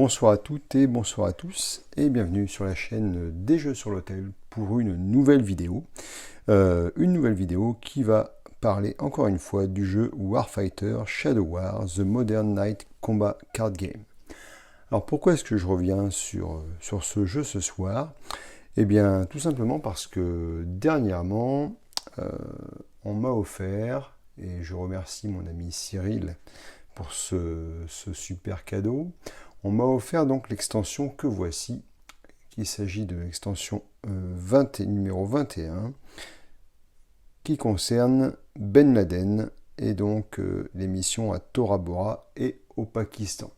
bonsoir à toutes et bonsoir à tous et bienvenue sur la chaîne des jeux sur l'hôtel pour une nouvelle vidéo. Qui va parler encore une fois du jeu Warfighter Shadow War The Modern Night Combat Card Game. Alors pourquoi est-ce que je reviens sur ce jeu ce soir? Eh bien tout simplement parce que dernièrement on m'a offert, et je remercie mon ami Cyril pour ce super cadeau, on m'a offert donc l'extension que voici. Il s'agit de l'extension numéro 21 qui concerne Ben Laden et donc les missions à Tora Bora et au Pakistan.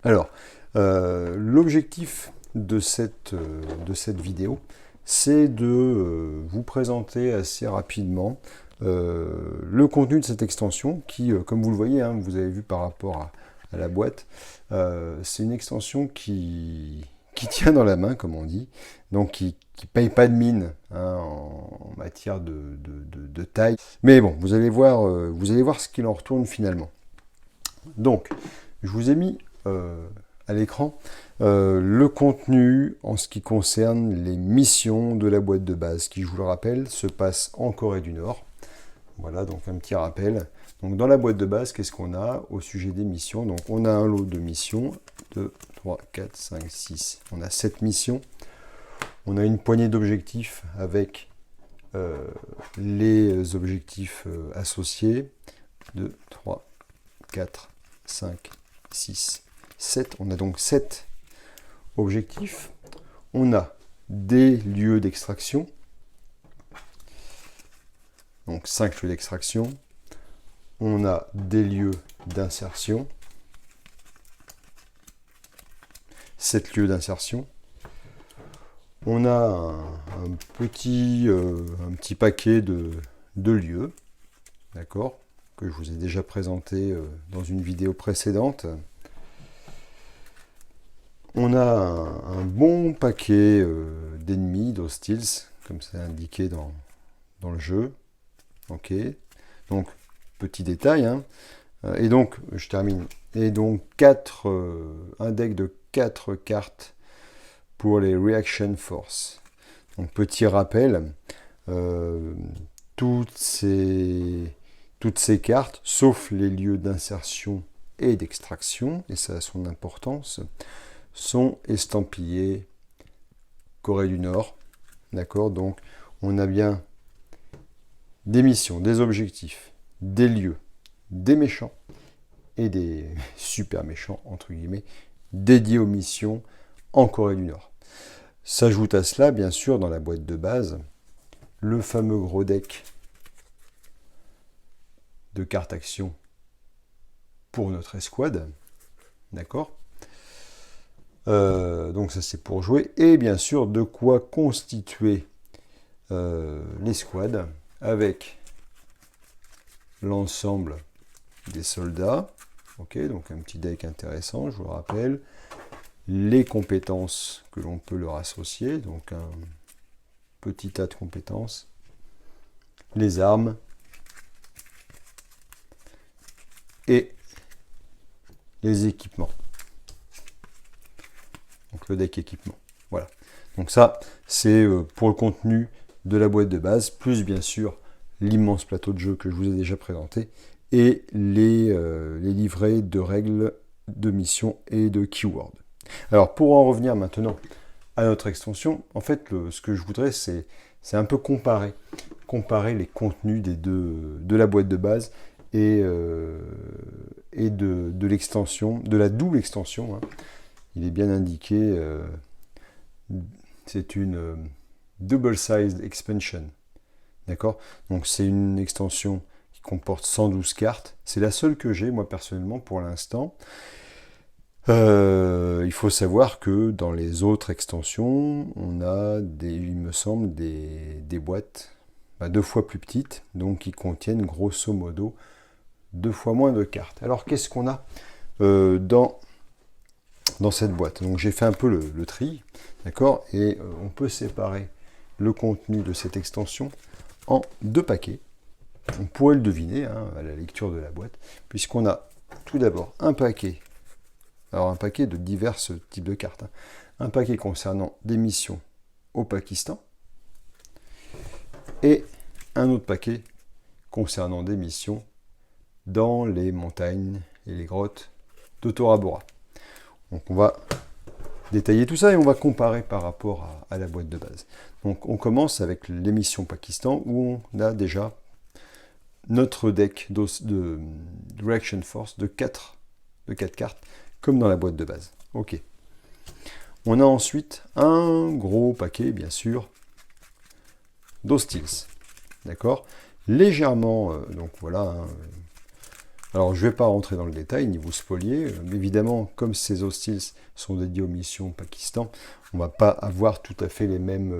Alors, l'objectif de cette vidéo, c'est de vous présenter assez rapidement le contenu de cette extension qui, comme vous le voyez, hein, vous avez vu par rapport à la boîte, c'est une extension qui tient dans la main, comme on dit, donc qui paye pas de mine hein, en matière de taille. Mais bon, vous allez voir ce qu'il en retourne finalement. Donc, je vous ai mis à l'écran le contenu en ce qui concerne les missions de la boîte de base, qui, je vous le rappelle, se passe en Corée du Nord. Voilà, donc un petit rappel. Donc dans la boîte de base, qu'est-ce qu'on a au sujet des missions? Donc on a un lot de missions, 2, 3, 4, 5, 6. On a 7 missions. On a une poignée d'objectifs avec les objectifs associés. 2, 3, 4, 5, 6, 7. On a donc 7 objectifs. On a des lieux d'extraction. Donc 5 lieux d'extraction. On a des lieux d'insertion. 7 lieux d'insertion. On a un petit paquet de lieux, d'accord, que je vous ai déjà présenté dans une vidéo précédente. On a un bon paquet d'ennemis, d'hostiles, comme c'est indiqué dans le jeu. Ok, donc petit détail, hein. Et donc je termine. Et donc un deck de 4 cartes pour les Reaction Force. Donc petit rappel, toutes ces cartes, sauf les lieux d'insertion et d'extraction, et ça a son importance, sont estampillées Corée du Nord. D'accord, donc on a bien des missions, des objectifs, des lieux, des méchants et des super méchants, entre guillemets, dédiés aux missions en Corée du Nord. S'ajoute à cela, bien sûr, dans la boîte de base, le fameux gros deck de cartes action pour notre escouade. D'accord ? Donc ça c'est pour jouer. Et bien sûr, de quoi constituer l'escouade avec l'ensemble des soldats. Ok, donc un petit deck intéressant, je vous le rappelle. Les compétences que l'on peut leur associer, donc un petit tas de compétences. Les armes. Et les équipements. Donc le deck équipement. Voilà. Donc ça, c'est pour le contenu de la boîte de base, plus bien sûr l'immense plateau de jeu que je vous ai déjà présenté, et les livrets de règles, de missions et de keywords. Alors pour en revenir maintenant à notre extension, en fait ce que je voudrais c'est un peu comparer les contenus de la boîte de base et de l'extension, de la double extension, hein. Il est bien indiqué, c'est une Double Sized Expansion. D'accord? Donc c'est une extension qui comporte 112 cartes. C'est la seule que j'ai, moi personnellement, pour l'instant. Il faut savoir que dans les autres extensions, on a il me semble, des boîtes 2 fois plus petites, donc qui contiennent grosso modo 2 fois moins de cartes. Alors qu'est-ce qu'on a dans cette boîte? Donc j'ai fait un peu le tri, d'accord, et on peut séparer le contenu de cette extension en 2 paquets. On pourrait le deviner hein, à la lecture de la boîte, puisqu'on a tout d'abord un paquet Alors un paquet de divers types de cartes. Hein. Un paquet concernant des missions au Pakistan. Et un autre paquet concernant des missions dans les montagnes et les grottes de Tora Bora. Donc on va détailler tout ça et on va comparer par rapport à la boîte de base. Donc on commence avec l'émission Pakistan où on a déjà notre deck de Reaction Force de 4 cartes comme dans la boîte de base. Ok. On a ensuite un gros paquet bien sûr d'Hostiles. D'accord. Légèrement, donc voilà. Hein, alors, je ne vais pas rentrer dans le détail, ni vous spolier. Mais évidemment, comme ces hostiles sont dédiés aux missions Pakistan, on ne va pas avoir tout à fait les mêmes...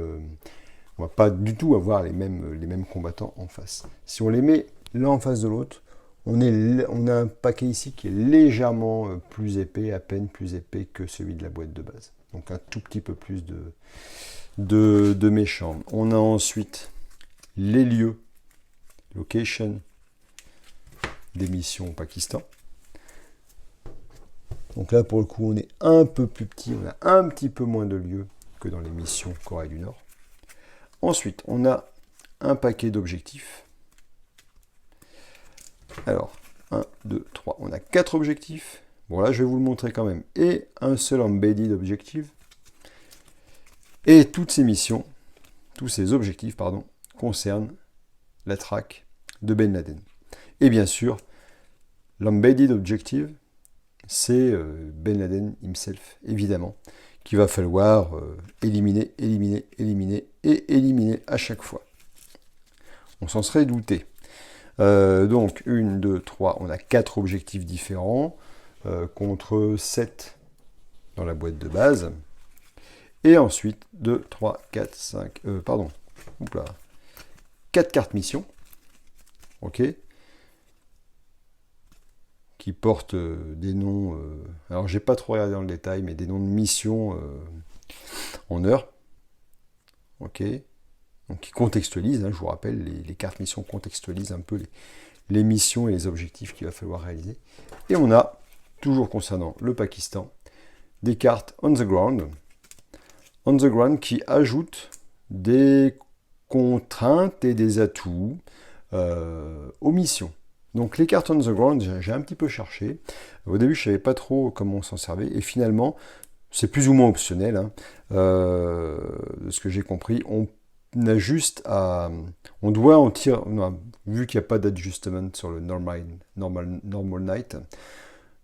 on ne va pas du tout avoir les mêmes combattants en face. Si on les met l'un en face de l'autre, on a un paquet ici qui est légèrement plus épais, à peine plus épais que celui de la boîte de base. Donc un tout petit peu plus de méchants. On a ensuite les lieux, location, des missions au Pakistan. Donc là, pour le coup, on est un peu plus petit, on a un petit peu moins de lieux que dans les missions Corée du Nord. Ensuite, on a un paquet d'objectifs. Alors, 1, 2, 3, on a 4 objectifs. Bon là, je vais vous le montrer quand même. Et un seul embedded objective. Et toutes ces missions, tous ces objectifs, pardon, concernent la traque de Ben Laden. Et bien sûr, l'embedded objective, c'est Ben Laden himself, évidemment, qu'il va falloir éliminer et éliminer à chaque fois. On s'en serait douté. Donc, 1, 2, 3, on a 4 objectifs différents, contre 7 dans la boîte de base. Et ensuite, 2, 3, 4, 5, 4 cartes mission, ok, qui portent des noms, alors j'ai pas trop regardé dans le détail, mais des noms de missions en heures, ok, donc qui contextualisent, hein, je vous rappelle, les cartes missions contextualisent un peu les missions et les objectifs qu'il va falloir réaliser. Et on a, toujours concernant le Pakistan, des cartes on the ground qui ajoutent des contraintes et des atouts aux missions. Donc les cartes on the ground, j'ai un petit peu cherché. Au début, je ne savais pas trop comment on s'en servait. Et finalement, c'est plus ou moins optionnel. Hein. De ce que j'ai compris, on a juste à... On doit en tirer... Vu qu'il n'y a pas d'adjustment sur le normal night,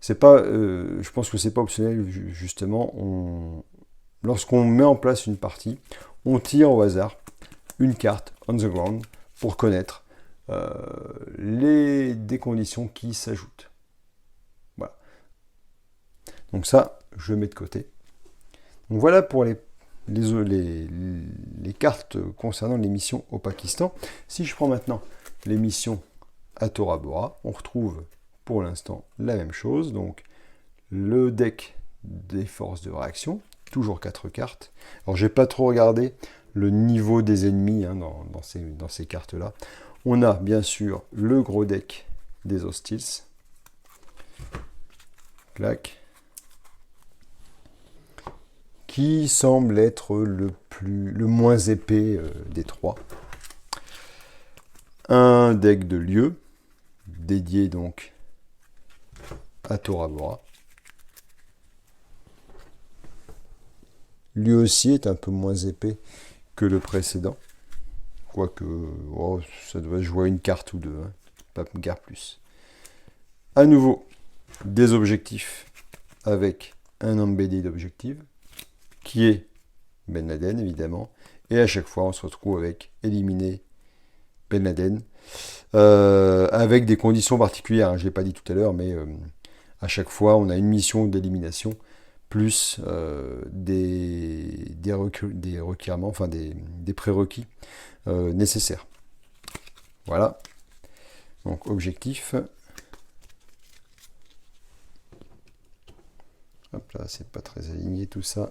c'est pas, je pense que c'est pas optionnel, justement. Lorsqu'on met en place une partie, on tire au hasard une carte on the ground pour connaître des conditions qui s'ajoutent. Voilà. Donc ça, je mets de côté. Donc voilà pour les cartes concernant les missions au Pakistan. Si je prends maintenant les missions à Tora Bora, on retrouve pour l'instant la même chose. Donc le deck des forces de réaction, toujours 4 cartes. Alors j'ai pas trop regardé le niveau des ennemis hein, dans ces cartes-là. On a bien sûr le gros deck des hostiles. Clac. Qui semble être le moins épais des trois. Un deck de lieux, dédié donc à Tora Bora. Lui aussi est un peu moins épais que le précédent. Quoique, ça doit jouer une carte ou deux, hein, pas guère plus. À nouveau, des objectifs avec un embedded d'objectifs, qui est Ben Laden, évidemment. Et à chaque fois, on se retrouve avec éliminer Ben Laden, avec des conditions particulières. Hein, je ne l'ai pas dit tout à l'heure, mais à chaque fois, on a une mission d'élimination, plus des requirements, enfin des prérequis nécessaires. Voilà. Donc, objectif. Hop là, c'est pas très aligné tout ça.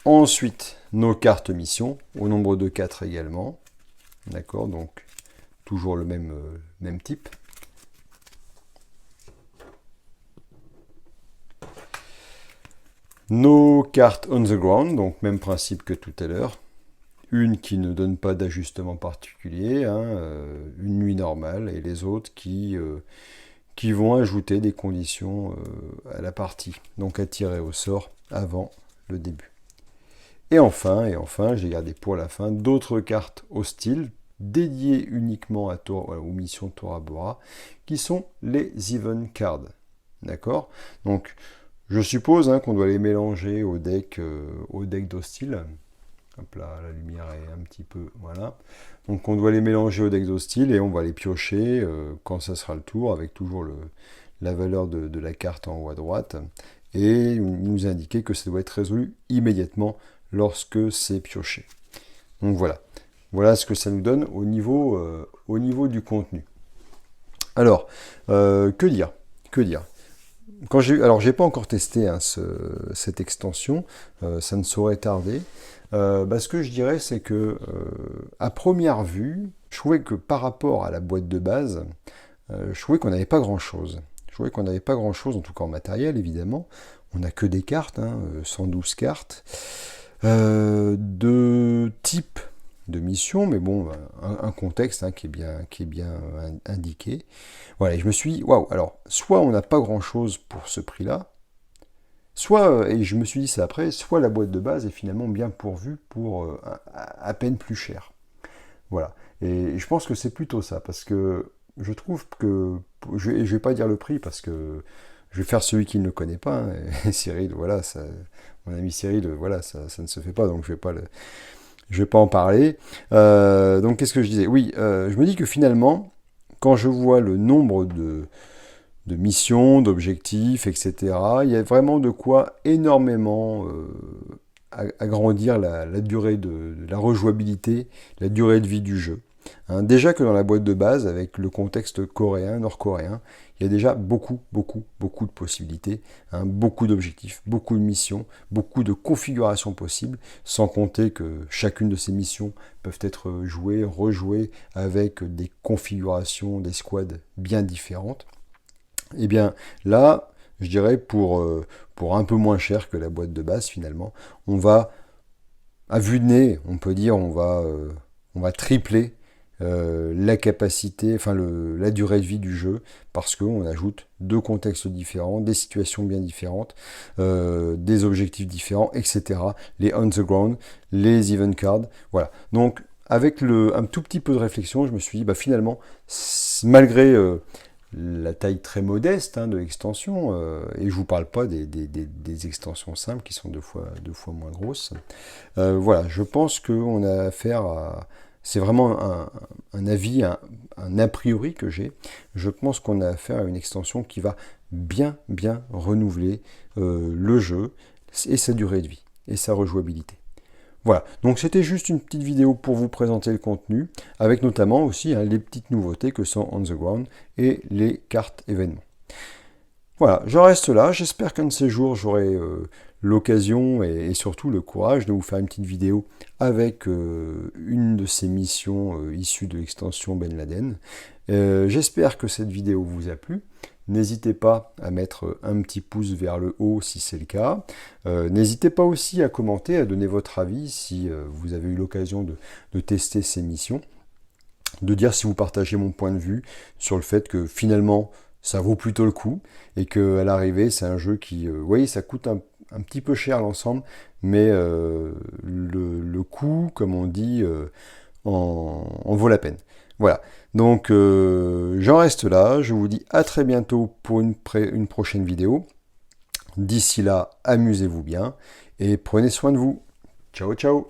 Ensuite, nos cartes missions, au nombre de 4 également. D'accord, donc toujours le même type. Nos cartes on the ground, donc même principe que tout à l'heure. Une qui ne donne pas d'ajustement particulier, hein, une nuit normale, et les autres qui vont ajouter des conditions à la partie, donc à tirer au sort avant le début. Et enfin, j'ai gardé pour la fin d'autres cartes hostiles dédiées uniquement aux missions Tora Bora, qui sont les Even Cards. D'accord? Donc, je suppose qu'on doit les mélanger au deck d'hostile. Hop là, la lumière est un petit peu... Voilà. Donc, on doit les mélanger au deck d'hostile et on va les piocher quand ça sera le tour, avec toujours la valeur de la carte en haut à droite. Et nous indiquer que ça doit être résolu immédiatement lorsque c'est pioché. Donc voilà. Voilà ce que ça nous donne au niveau du contenu. Alors, que dire? Alors, j'ai pas encore testé cette extension, ça ne saurait tarder. Ce que je dirais, c'est que à première vue, je trouvais que par rapport à la boîte de base, je trouvais qu'on n'avait pas grand-chose. Je trouvais qu'on n'avait pas grand-chose, en tout cas en matériel, évidemment. On n'a que des cartes, 112 cartes, de type de mission, mais bon, un contexte qui est bien indiqué. Voilà, et je me suis dit, waouh, alors, soit on n'a pas grand-chose pour ce prix-là, soit, et je me suis dit ça après, soit la boîte de base est finalement bien pourvue pour à peine plus cher. Voilà, et je pense que c'est plutôt ça, parce que je trouve que, je vais pas dire le prix, parce que je vais faire celui qui ne le connaît pas, hein, et Cyril, voilà, mon ami Cyril, voilà, ça ne se fait pas, donc je vais pas en parler. Donc qu'est-ce que je disais? Oui, je me dis que finalement, quand je vois le nombre de missions, d'objectifs, etc., il y a vraiment de quoi énormément agrandir la durée de la rejouabilité, la durée de vie du jeu. Déjà que dans la boîte de base, avec le contexte coréen, nord-coréen, il y a déjà beaucoup de possibilités, beaucoup d'objectifs, beaucoup de missions, beaucoup de configurations possibles, sans compter que chacune de ces missions peuvent être jouées, rejouées avec des configurations, des squads bien différentes. Et bien là, je dirais pour un peu moins cher que la boîte de base finalement, on va, à vue de nez, on peut dire, on va tripler la capacité, enfin la durée de vie du jeu, parce qu'on ajoute deux contextes différents, des situations bien différentes, des objectifs différents, etc. Les on the ground, les event cards, voilà. Donc avec un tout petit peu de réflexion, je me suis dit, finalement, malgré la taille très modeste de l'extension, et je vous parle pas des extensions simples qui sont deux fois moins grosses. Voilà, je pense qu'on a affaire à... C'est vraiment un avis, un a priori que j'ai. Je pense qu'on a affaire à une extension qui va bien renouveler le jeu et sa durée de vie et sa rejouabilité. Voilà, donc c'était juste une petite vidéo pour vous présenter le contenu, avec notamment aussi les petites nouveautés que sont On the Ground et les cartes événements. Voilà, je reste là, j'espère qu'un de ces jours j'aurai l'occasion et surtout le courage de vous faire une petite vidéo avec une de ces missions issues de l'extension Ben Laden. J'espère que cette vidéo vous a plu. N'hésitez pas à mettre un petit pouce vers le haut si c'est le cas. N'hésitez pas aussi à commenter, à donner votre avis si vous avez eu l'occasion de tester ces missions. De dire si vous partagez mon point de vue sur le fait que finalement ça vaut plutôt le coup et qu'à l'arrivée c'est un jeu qui, vous voyez, ça coûte un petit peu cher l'ensemble, mais le coût, comme on dit, en vaut la peine. Voilà, donc j'en reste là, je vous dis à très bientôt pour une prochaine vidéo. D'ici là, amusez-vous bien et prenez soin de vous. Ciao, ciao!